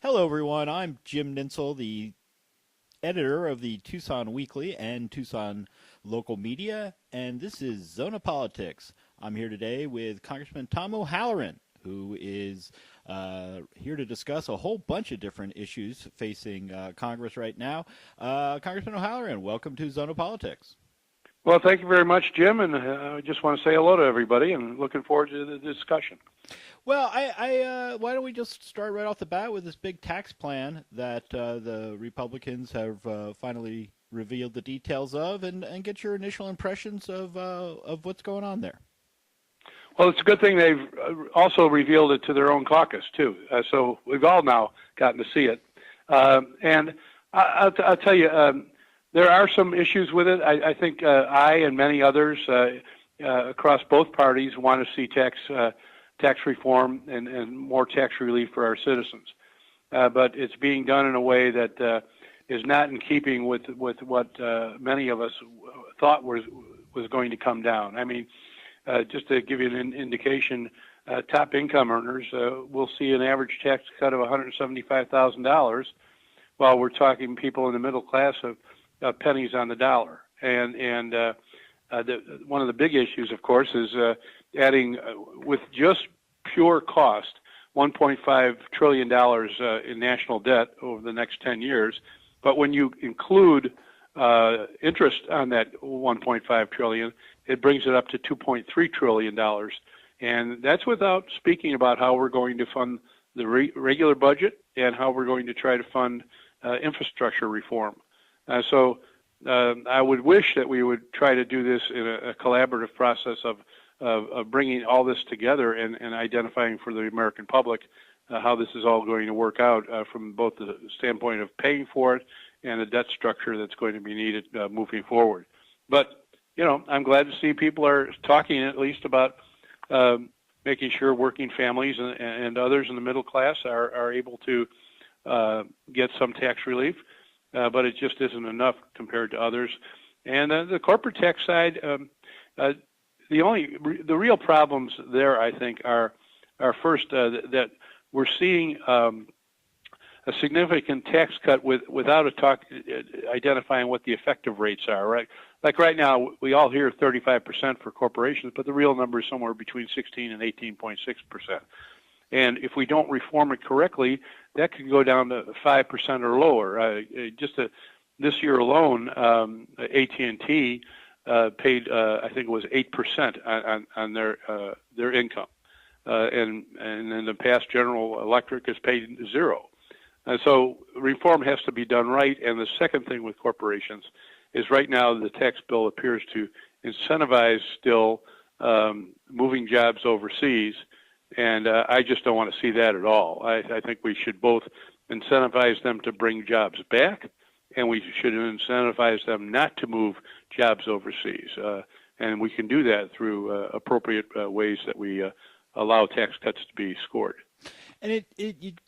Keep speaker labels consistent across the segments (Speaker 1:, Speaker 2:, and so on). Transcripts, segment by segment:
Speaker 1: Hello, everyone. I'm Jim Nitzel, the editor of the Tucson Weekly and Tucson Local Media, and this is Zona Politics. I'm here today with Congressman Tom O'Halleran, who is here to discuss a whole bunch of different issues facing Congress right now. Congressman O'Halleran, welcome to Zona Politics.
Speaker 2: Well, thank you very much, Jim, and I just want to say hello to everybody and looking forward to the discussion.
Speaker 1: Well, why don't we just start right off the bat with this big tax plan that the Republicans have finally revealed the details of, and get your initial impressions of what's going on there.
Speaker 2: Well, it's a good thing they've also revealed it to their own caucus too, so we've all now gotten to see it. And I'll tell you, there are some issues with it. I think I and many others across both parties want to see tax reform and more tax relief for our citizens. But it's being done in a way that is not in keeping with what many of us thought was going to come down. I mean, just to give you an indication, top income earners will see an average tax cut of $175,000, while we're talking people in the middle class of pennies on the dollar. And one of the big issues, of course, is adding with just pure cost $1.5 trillion in national debt over the next 10 years. But when you include interest on that $1.5 trillion, it brings it up to $2.3 trillion. And that's without speaking about how we're going to fund the regular budget and how we're going to try to fund infrastructure reform. So I would wish that we would try to do this in a collaborative process of bringing all this together and identifying for the American public how this is all going to work out from both the standpoint of paying for it and the debt structure that's going to be needed moving forward. But, you know, I'm glad to see people are talking at least about making sure working families and others in the middle class are able to get some tax relief. But it just isn't enough compared to others. And the corporate tax side, the real problems there, I think, are first that we're seeing a significant tax cut without identifying what the effective rates are. Right, like right now, we all hear 35% for corporations, but the real number is somewhere between 16 and 18.6%. And if we don't reform it correctly, that could go down to 5% or lower. This year alone, AT&T paid, I think it was 8% on their income, and in the past, General Electric has paid zero. So reform has to be done right. And the second thing with corporations is right now the tax bill appears to incentivize still moving jobs overseas. And I just don't want to see that at all. I think we should both incentivize them to bring jobs back, and we should incentivize them not to move jobs overseas. And we can do that through appropriate ways that we allow tax cuts to be scored.
Speaker 1: And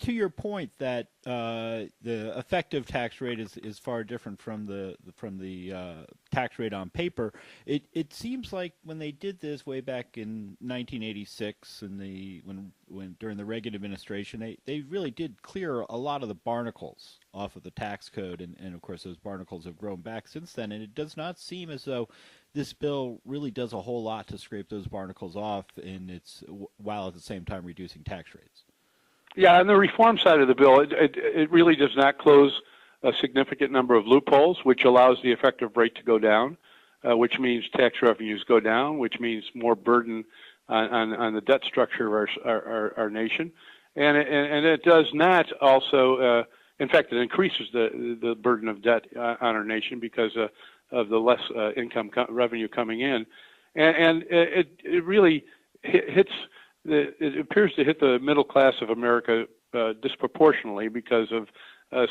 Speaker 1: to your point that the effective tax rate is far different from the tax rate on paper. It seems like when they did this way back in 1986, when during the Reagan administration, they really did clear a lot of the barnacles off of the tax code, and of course those barnacles have grown back since then. And it does not seem as though this bill really does a whole lot to scrape those barnacles off, while at the same time reducing tax rates.
Speaker 2: Yeah, on the reform side of the bill, it really does not close a significant number of loopholes, which allows the effective rate to go down, which means tax revenues go down, which means more burden on the debt structure of our nation. And it does not also, in fact, it increases the burden of debt on our nation because of the less income revenue coming in. And it really hits... It appears to hit the middle class of America disproportionately because of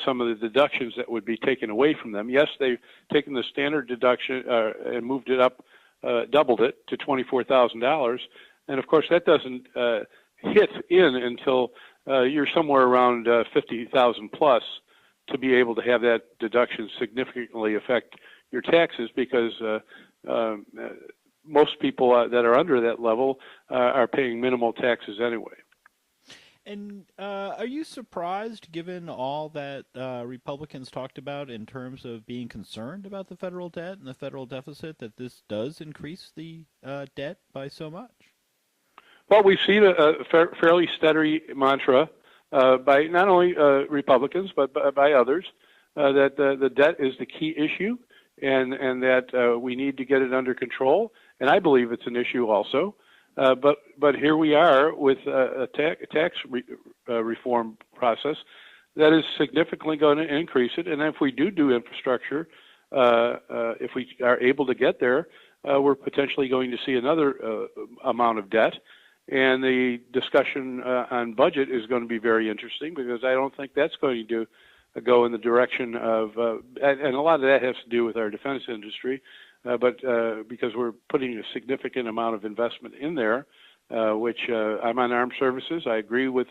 Speaker 2: some of the deductions that would be taken away from them. Yes, they've taken the standard deduction and moved it up, doubled it to $24,000. And of course, that doesn't hit in until you're somewhere around 50,000 plus to be able to have that deduction significantly affect your taxes because most people that are under that level are paying minimal taxes anyway.
Speaker 1: And are you surprised, given all that Republicans talked about in terms of being concerned about the federal debt and the federal deficit, that this does increase the debt by so much?
Speaker 2: Well, we've seen a fairly steady mantra by not only Republicans but by others that the debt is the key issue, and that we need to get it under control. And I believe it's an issue also. But here we are with a tax reform process that is significantly going to increase it. And if we do infrastructure, if we are able to get there, we're potentially going to see another amount of debt. And the discussion on budget is going to be very interesting, because I don't think that's going to go in the direction of, and a lot of that has to do with our defense industry, but because we're putting a significant amount of investment in there, which I'm on armed services. I agree with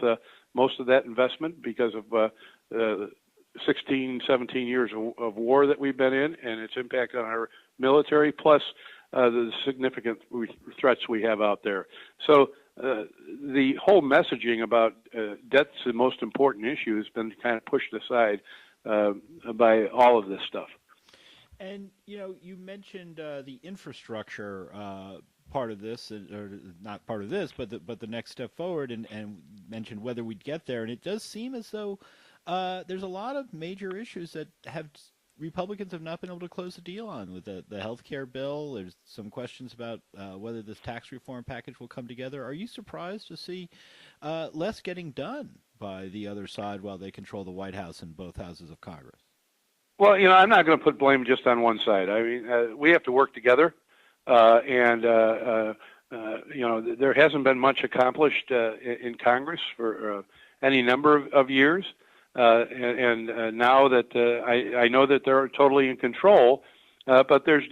Speaker 2: most of that investment because of 16, 17 years of war that we've been in and its impact on our military, plus the significant threats we have out there. So the whole messaging about debt's the most important issue has been kind of pushed aside by all of this stuff.
Speaker 1: And, you mentioned the infrastructure part of this, or not part of this, but the next step forward, and mentioned whether we'd get there. And it does seem as though there's a lot of major issues that Republicans have not been able to close the deal on. With the health care bill, there's some questions about whether this tax reform package will come together. Are you surprised to see less getting done by the other side while they control the White House and both houses of Congress?
Speaker 2: Well, I'm not going to put blame just on one side. I mean, we have to work together, and there hasn't been much accomplished in Congress for any number of years, and now that I know that they're totally in control, but this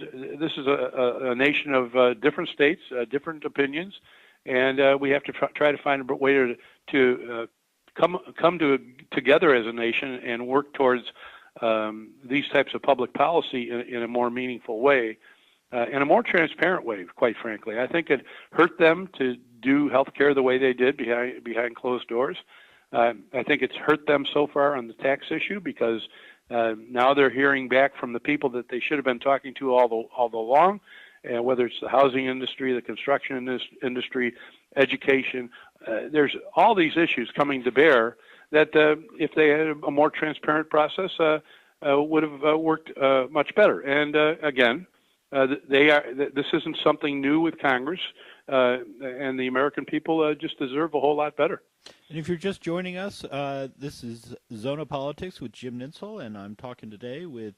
Speaker 2: is a nation of different states, different opinions, and we have to try to find a way to come together as a nation and work towards these types of public policy in a more meaningful way, in a more transparent way, quite frankly. I think it hurt them to do health care the way they did behind closed doors. I think it's hurt them so far on the tax issue, because now they're hearing back from the people that they should have been talking to all along, whether it's the housing industry, the construction industry, education. There's all these issues coming to bear that if they had a more transparent process, would have worked much better. And again, this isn't something new with Congress, and the American people just deserve a whole lot better.
Speaker 1: And if you're just joining us, this is Zona Politics with Jim Nitzel, and I'm talking today with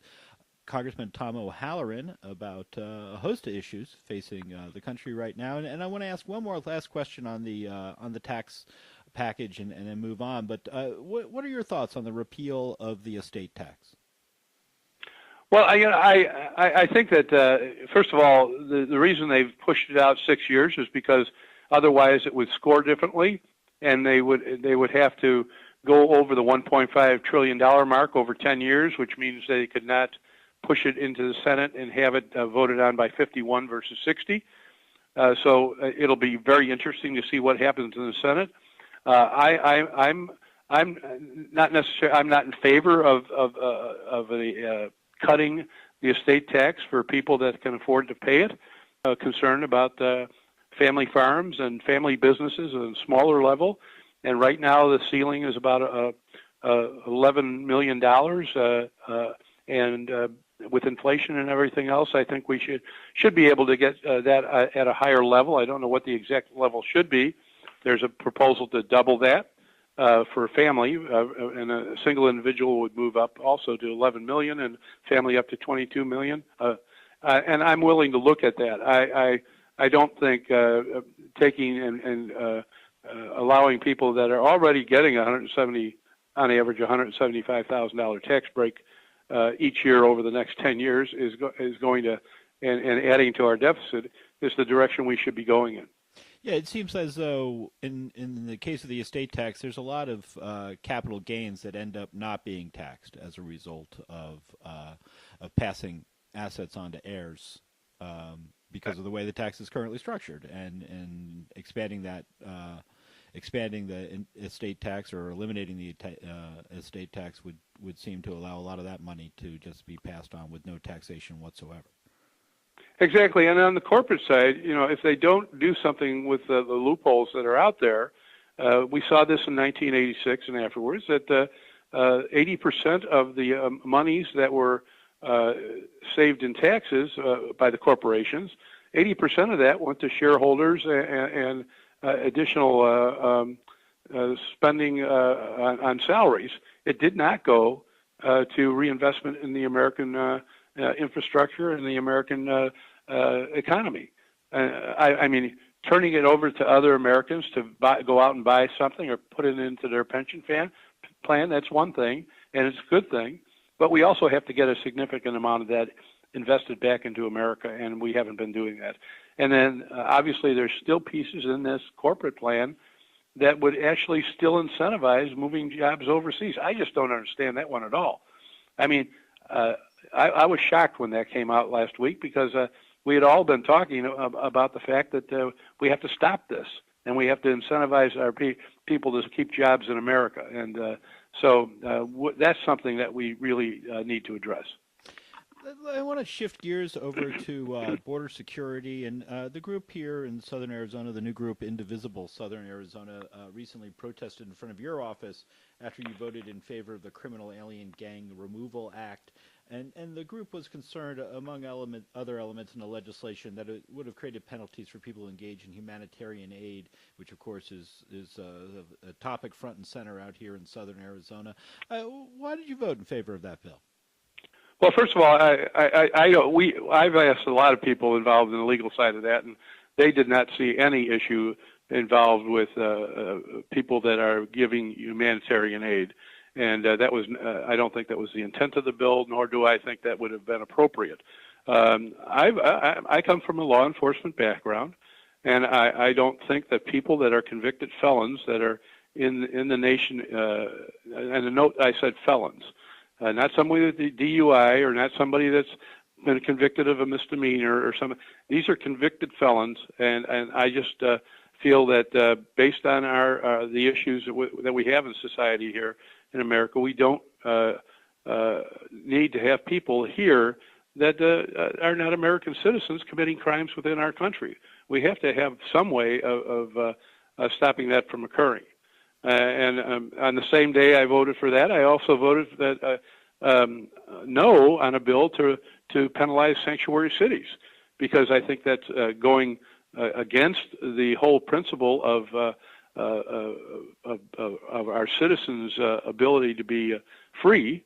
Speaker 1: Congressman Tom O'Halleran about a host of issues facing the country right now. And I want to ask one more last question on the tax package and then move on. But what are your thoughts on the repeal of the estate tax?
Speaker 2: Well, I think that first of all, the reason they've pushed it out 6 years is because otherwise it would score differently, and they would have to go over the $1.5 trillion mark over 10 years, which means they could not push it into the Senate and have it voted on by 51 versus 60. So it'll be very interesting to see what happens in the Senate. I'm not necessarily, I'm not in favor of cutting the estate tax for people that can afford to pay it. Concerned about family farms and family businesses at a smaller level, and right now the ceiling is about $11 million, and with inflation and everything else, I think we should be able to get that at a higher level. I don't know what the exact level should be. There's a proposal to double that for a family, and a single individual would move up also to 11 million, and family up to 22 million. And I'm willing to look at that. I don't think taking and allowing people that are already getting on average $175,000 tax break each year over the next 10 years is going to, and adding to our deficit, is the direction we should be going in.
Speaker 1: Yeah, it seems as though in the case of the estate tax, there's a lot of capital gains that end up not being taxed as a result of passing assets on to heirs because of the way the tax is currently structured, and expanding that expanding the estate tax or eliminating the estate tax would seem to allow a lot of that money to just be passed on with no taxation whatsoever.
Speaker 2: Exactly, and on the corporate side, if they don't do something with the loopholes that are out there, we saw this in 1986 and afterwards, that 80% of the monies that were saved in taxes by the corporations, 80% of that went to shareholders and additional spending on salaries. It did not go to reinvestment in the American infrastructure and the American economy. I mean, turning it over to other Americans to go out and buy something or put it into their pension plan, that's one thing, and it's a good thing. But we also have to get a significant amount of that invested back into America, and we haven't been doing that. And then, obviously, there's still pieces in this corporate plan that would actually still incentivize moving jobs overseas. I just don't understand that one at all. I mean, I was shocked when that came out last week because we had all been talking about the fact that we have to stop this and we have to incentivize our people to keep jobs in America. And so that's something that we really need to address.
Speaker 1: I want to shift gears over to border security, and the group here in Southern Arizona, the new group Indivisible Southern Arizona, recently protested in front of your office after you voted in favor of the Criminal Alien Gang Removal Act. And the group was concerned, among other elements in the legislation, that it would have created penalties for people who engage in humanitarian aid, which, of course, is a topic front and center out here in Southern Arizona. Why did you vote in favor of that bill?
Speaker 2: Well, first of all, I've asked a lot of people involved in the legal side of that, and they did not see any issue involved with people that are giving humanitarian aid. And that was, I don't think that was the intent of the bill, nor do I think that would have been appropriate. I come from a law enforcement background, and I don't think that people that are convicted felons that are in the nation, and the note I said felons, not somebody with the DUI or not somebody that's been convicted of a misdemeanor or something. These are convicted felons, and I just feel that based on the issues that we have in society here in America, we don't need to have people here that are not American citizens committing crimes within our country. We have to have some way of stopping that from occurring. And on the same day I voted for that, I also voted that no on a bill to penalize sanctuary cities, because I think that's going against the whole principle of our citizens' ability to be free,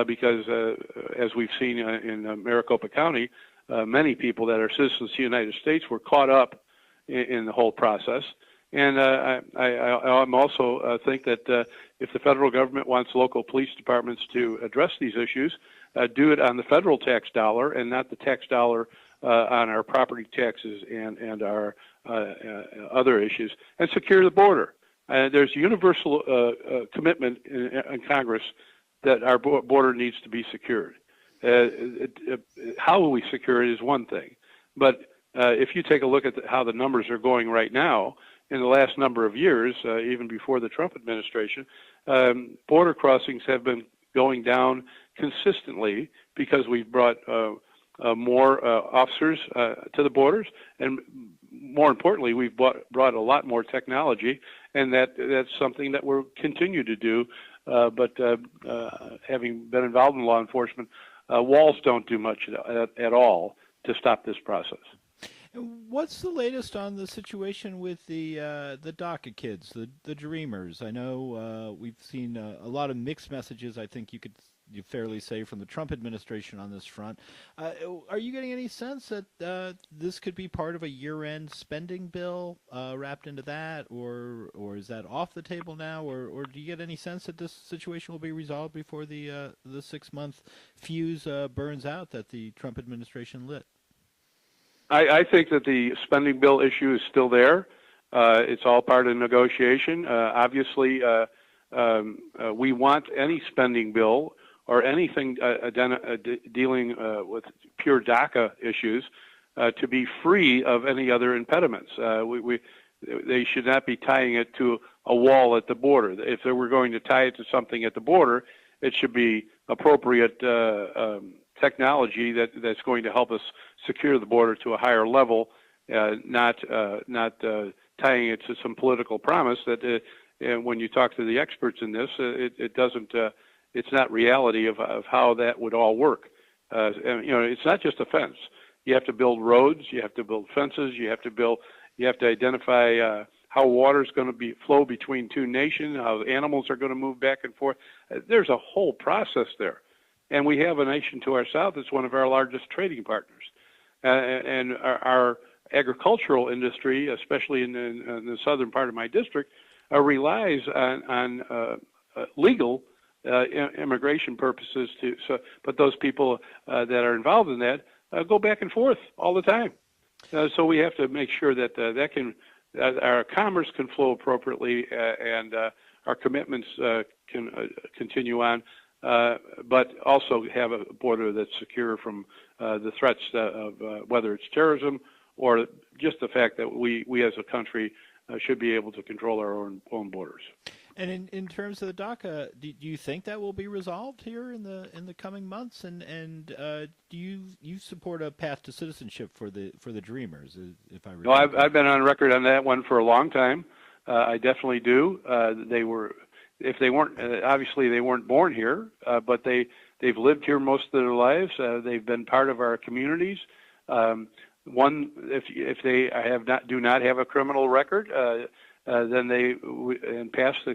Speaker 2: because as we've seen in Maricopa County, many people that are citizens of the United States were caught up in the whole process. And I'm also think that if the federal government wants local police departments to address these issues, do it on the federal tax dollar and not the tax dollar on our property taxes and our other issues, and secure the border. There's universal commitment in Congress that our border needs to be secured. How we secure it is one thing, but if you take a look at how the numbers are going right now, in the last number of years, even before the Trump administration, border crossings have been going down consistently because we've brought more officers to the borders, and more importantly, we've brought a lot more technology, and that's something that we'll continue to do. But having been involved in law enforcement, walls don't do much at all to stop this process.
Speaker 1: What's the latest on the situation with the DACA kids, the Dreamers? I know we've seen a lot of mixed messages, I think you fairly say, from the Trump administration on this front. Are you getting any sense that this could be part of a year-end spending bill wrapped into that, or is that off the table now, or do you get any sense that this situation will be resolved before the 6-month fuse burns out that the Trump administration lit?
Speaker 2: I think that the spending bill issue is still there. It's all part of the negotiation. Obviously, we want any spending bill or anything dealing with pure DACA issues to be free of any other impediments. They should not be tying it to a wall at the border. If they were going to tie it to something at the border, it should be appropriate technology that's going to help us secure the border to a higher level, not tying it to some political promise that and when you talk to the experts in this, it doesn't. It's not reality of how that would all work. And, it's not just a fence. You have to build roads. You have to build fences. You have to identify how water is going to flow between two nations, how animals are going to move back and forth. There's a whole process there. And we have a nation to our south that's one of our largest trading partners. And our agricultural industry, especially in the southern part of my district, relies on legal immigration purposes but those people that are involved in that go back and forth all the time. So we have to make sure that our commerce can flow appropriately and our commitments can continue on, but also have a border that's secure from the threats of whether it's terrorism or just the fact that we as a country should be able to control our own borders.
Speaker 1: And in terms of the DACA, do you think that will be resolved here in the coming months? And do you support a path to citizenship for the Dreamers? If I recall.
Speaker 2: No, I've been on record on that one for a long time. I definitely do. If they weren't obviously they weren't born here, but they've lived here most of their lives. They've been part of our communities. If they do not have a criminal record. Then they pass the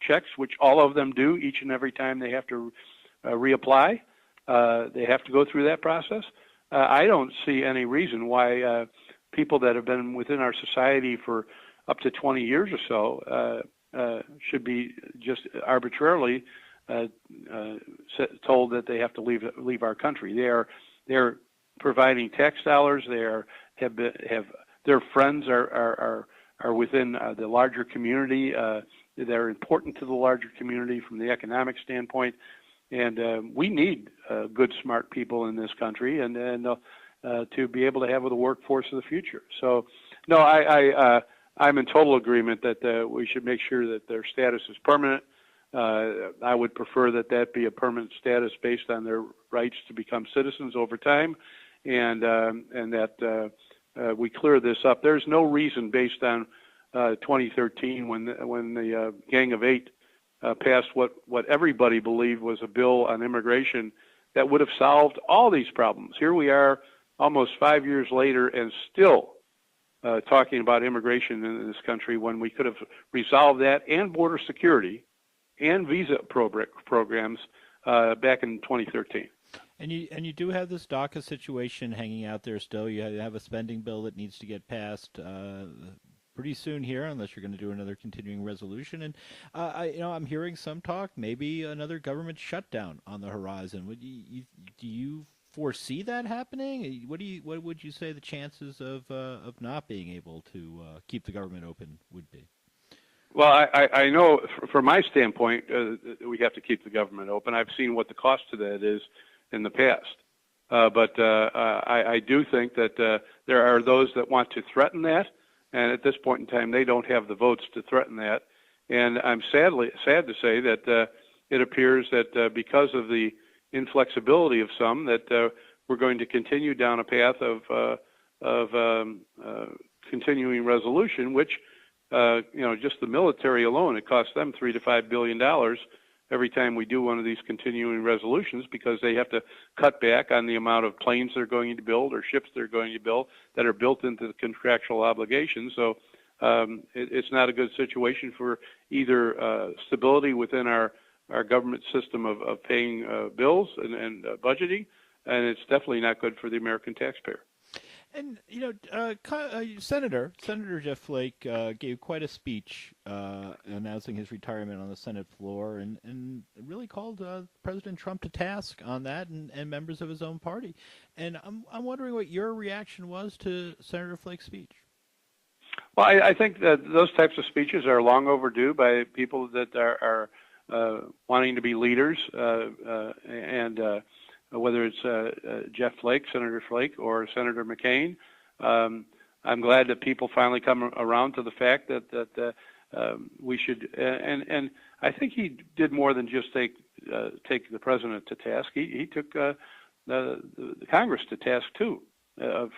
Speaker 2: checks, which all of them do each and every time they have to reapply. They have to go through that process. I don't see any reason why people that have been within our society for up to 20 years or so should be just arbitrarily told that they have to leave our country. They're providing tax dollars. Their friends are within the larger community. They're important to the larger community from the economic standpoint, and we need good, smart people in this country, and to be able to have the workforce of the future. So, no, I'm in total agreement that we should make sure that their status is permanent. I would prefer that be a permanent status based on their rights to become citizens over time, and that. We clear this up. There's no reason based on 2013 when the Gang of Eight passed what everybody believed was a bill on immigration that would have solved all these problems. Here we are almost 5 years later and still talking about immigration in this country when we could have resolved that and border security and visa programs back in 2013.
Speaker 1: And you do have this DACA situation hanging out there still. You have a spending bill that needs to get passed pretty soon here, unless you're going to do another continuing resolution. And I'm hearing some talk, maybe another government shutdown on the horizon. Do you foresee that happening? What would you say the chances of not being able to keep the government open would be?
Speaker 2: Well, I know from my standpoint we have to keep the government open. I've seen what the cost of that is in the past. But I do think that there are those that want to threaten that, and at this point in time, they don't have the votes to threaten that. And I'm sad to say that it appears that because of the inflexibility of some, that we're going to continue down a path of continuing resolution, which, just the military alone, it costs them $3 to $5 billion every time we do one of these continuing resolutions, because they have to cut back on the amount of planes they're going to build or ships they're going to build that are built into the contractual obligations. So it's not a good situation for either stability within our government system of paying bills and budgeting, and it's definitely not good for the American taxpayer.
Speaker 1: And, Senator Jeff Flake gave quite a speech announcing his retirement on the Senate floor and really called President Trump to task on that and members of his own party. And I'm wondering what your reaction was to Senator Flake's speech.
Speaker 2: Well, I think that those types of speeches are long overdue by people that are wanting to be leaders, and whether it's Jeff Flake, Senator Flake, or Senator McCain. I'm glad that people finally come around to the fact that we should, and I think he did more than just take the president to task. He took the Congress to task too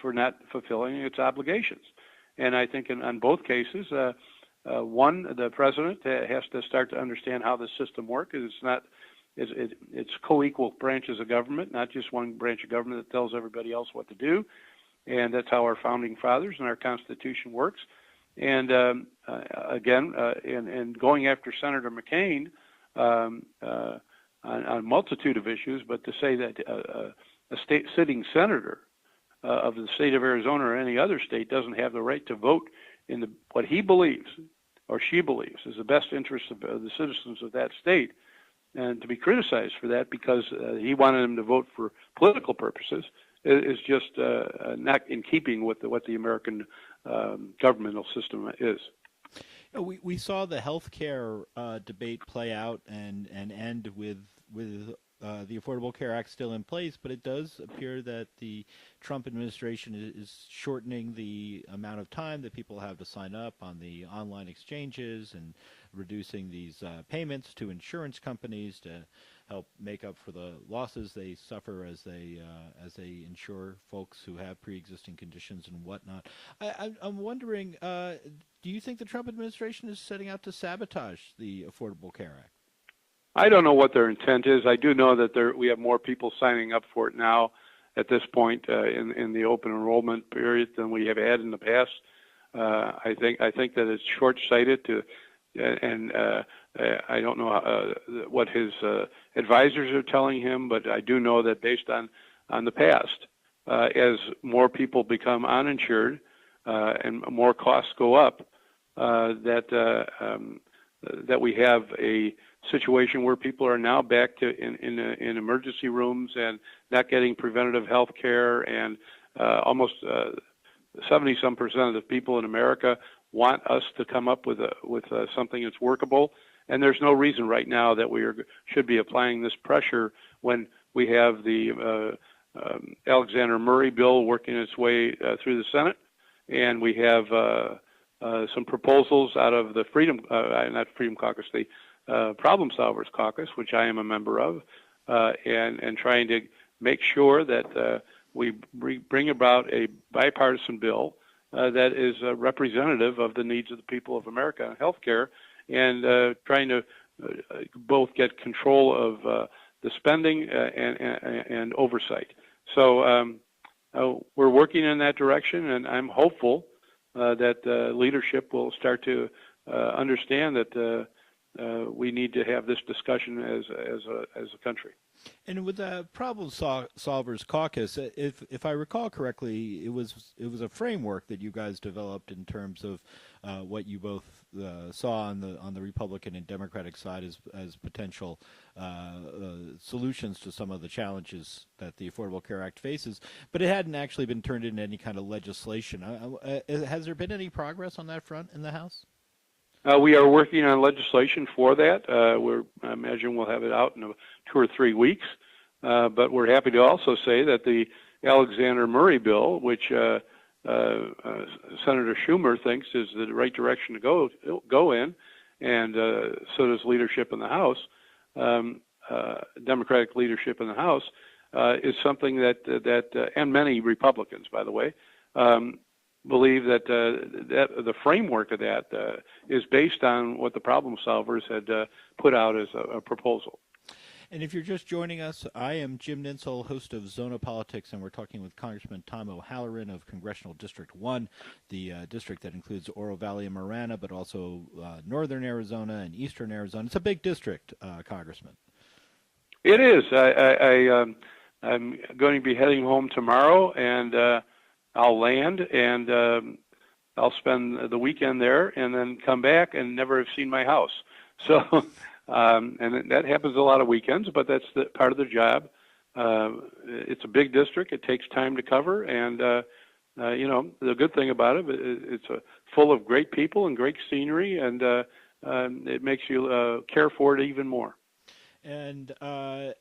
Speaker 2: for not fulfilling its obligations. And I think on both cases, one, the president has to start to understand how the system works. It's co-equal branches of government, not just one branch of government that tells everybody else what to do. And that's how our founding fathers and our Constitution works. And again, and going after Senator McCain on a multitude of issues, but to say that a sitting senator of the state of Arizona or any other state doesn't have the right to vote in what he believes or she believes is the best interest of the citizens of that state, and to be criticized for that because he wanted them to vote for political purposes is just not in keeping with what the American governmental system is.
Speaker 1: We saw the health care debate play out and end with the Affordable Care Act still in place, but it does appear that the Trump administration is shortening the amount of time that people have to sign up on the online exchanges and reducing these payments to insurance companies to help make up for the losses they suffer as they insure folks who have pre-existing conditions and whatnot. I'm wondering, do you think the Trump administration is setting out to sabotage the Affordable Care Act?
Speaker 2: I don't know what their intent is. I do know that we have more people signing up for it now at this point in the open enrollment period than we have had in the past. I think that it's short-sighted to, and I don't know what his advisors are telling him, but I do know that based on the past, as more people become uninsured and more costs go up, that we have a situation where people are now back to in emergency rooms and not getting preventative health care, and almost 70-some% of the people in America want us to come up with something that's workable. And there's no reason right now that we should be applying this pressure when we have the Alexander Murray bill working its way through the Senate, and we have some proposals out of the not Freedom Caucus, the Problem Solvers Caucus, which I am a member of, and trying to make sure that we bring about a bipartisan bill that is representative of the needs of the people of America in healthcare, and trying to both get control of the spending and oversight. So we're working in that direction, and I'm hopeful that leadership will start to understand that we need to have this discussion as a country.
Speaker 1: And with the Problem Solvers Caucus, if I recall correctly, it was a framework that you guys developed in terms of what you both saw on the Republican and Democratic side as potential solutions to some of the challenges that the Affordable Care Act faces, but it hadn't actually been turned into any kind of legislation. Has there been any progress on that front in the House?
Speaker 2: We are working on legislation for that. I imagine we'll have it out in 2 or 3 weeks. But we're happy to also say that the Alexander Murray bill, which Senator Schumer thinks is the right direction to go in, and so does leadership in the House, Democratic leadership in the House, is something that and many Republicans, by the way, believe that the framework of that is based on what the Problem Solvers had put out as a proposal.
Speaker 1: And if you're just joining us, I am Jim Nitzel, host of Zona Politics, and we're talking with Congressman Tom O'Halleran of Congressional District 1, the district that includes Oro Valley and Marana, but also northern Arizona and eastern Arizona. It's a big district, Congressman.
Speaker 2: It is. I'm going to be heading home tomorrow, and I'll land, and I'll spend the weekend there and then come back and never have seen my house. So, and that happens a lot of weekends, but that's part of the job. It's a big district. It takes time to cover, and the good thing about it, it's full of great people and great scenery, and it makes you care for it even more.
Speaker 1: And one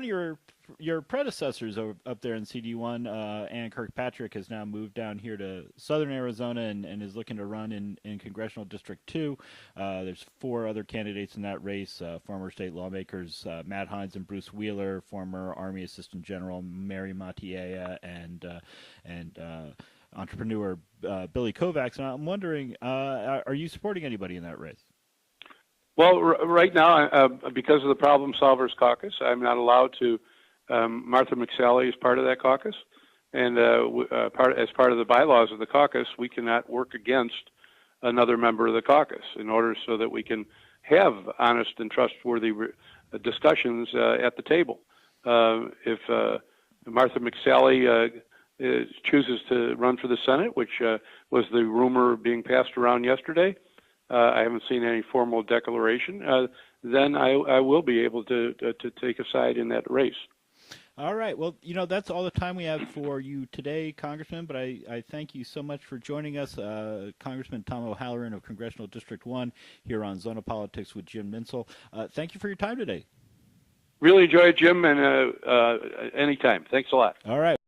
Speaker 1: of your predecessors up there in CD1, Ann Kirkpatrick, has now moved down here to southern Arizona and is looking to run in Congressional District 2. There's 4 other candidates in that race, former state lawmakers Matt Hines and Bruce Wheeler, former Army Assistant General Mary Matiea, and entrepreneur Billy Kovacs. And I'm wondering, are you supporting anybody in that race?
Speaker 2: Well, right now, because of the Problem Solvers Caucus, I'm not allowed to. Martha McSally is part of that caucus, and as part of the bylaws of the caucus, we cannot work against another member of the caucus in order so that we can have honest and trustworthy discussions at the table. If Martha McSally chooses to run for the Senate, which was the rumor being passed around yesterday, I haven't seen any formal declaration, then I will be able to take a side in that race.
Speaker 1: All right. Well, that's all the time we have for you today, Congressman, but I thank you so much for joining us, Congressman Tom O'Halleran of Congressional District 1 here on Zona Politics with Jim Nitzel. Thank you for your time today.
Speaker 2: Really enjoyed it, Jim, and anytime. Thanks a lot.
Speaker 1: All right.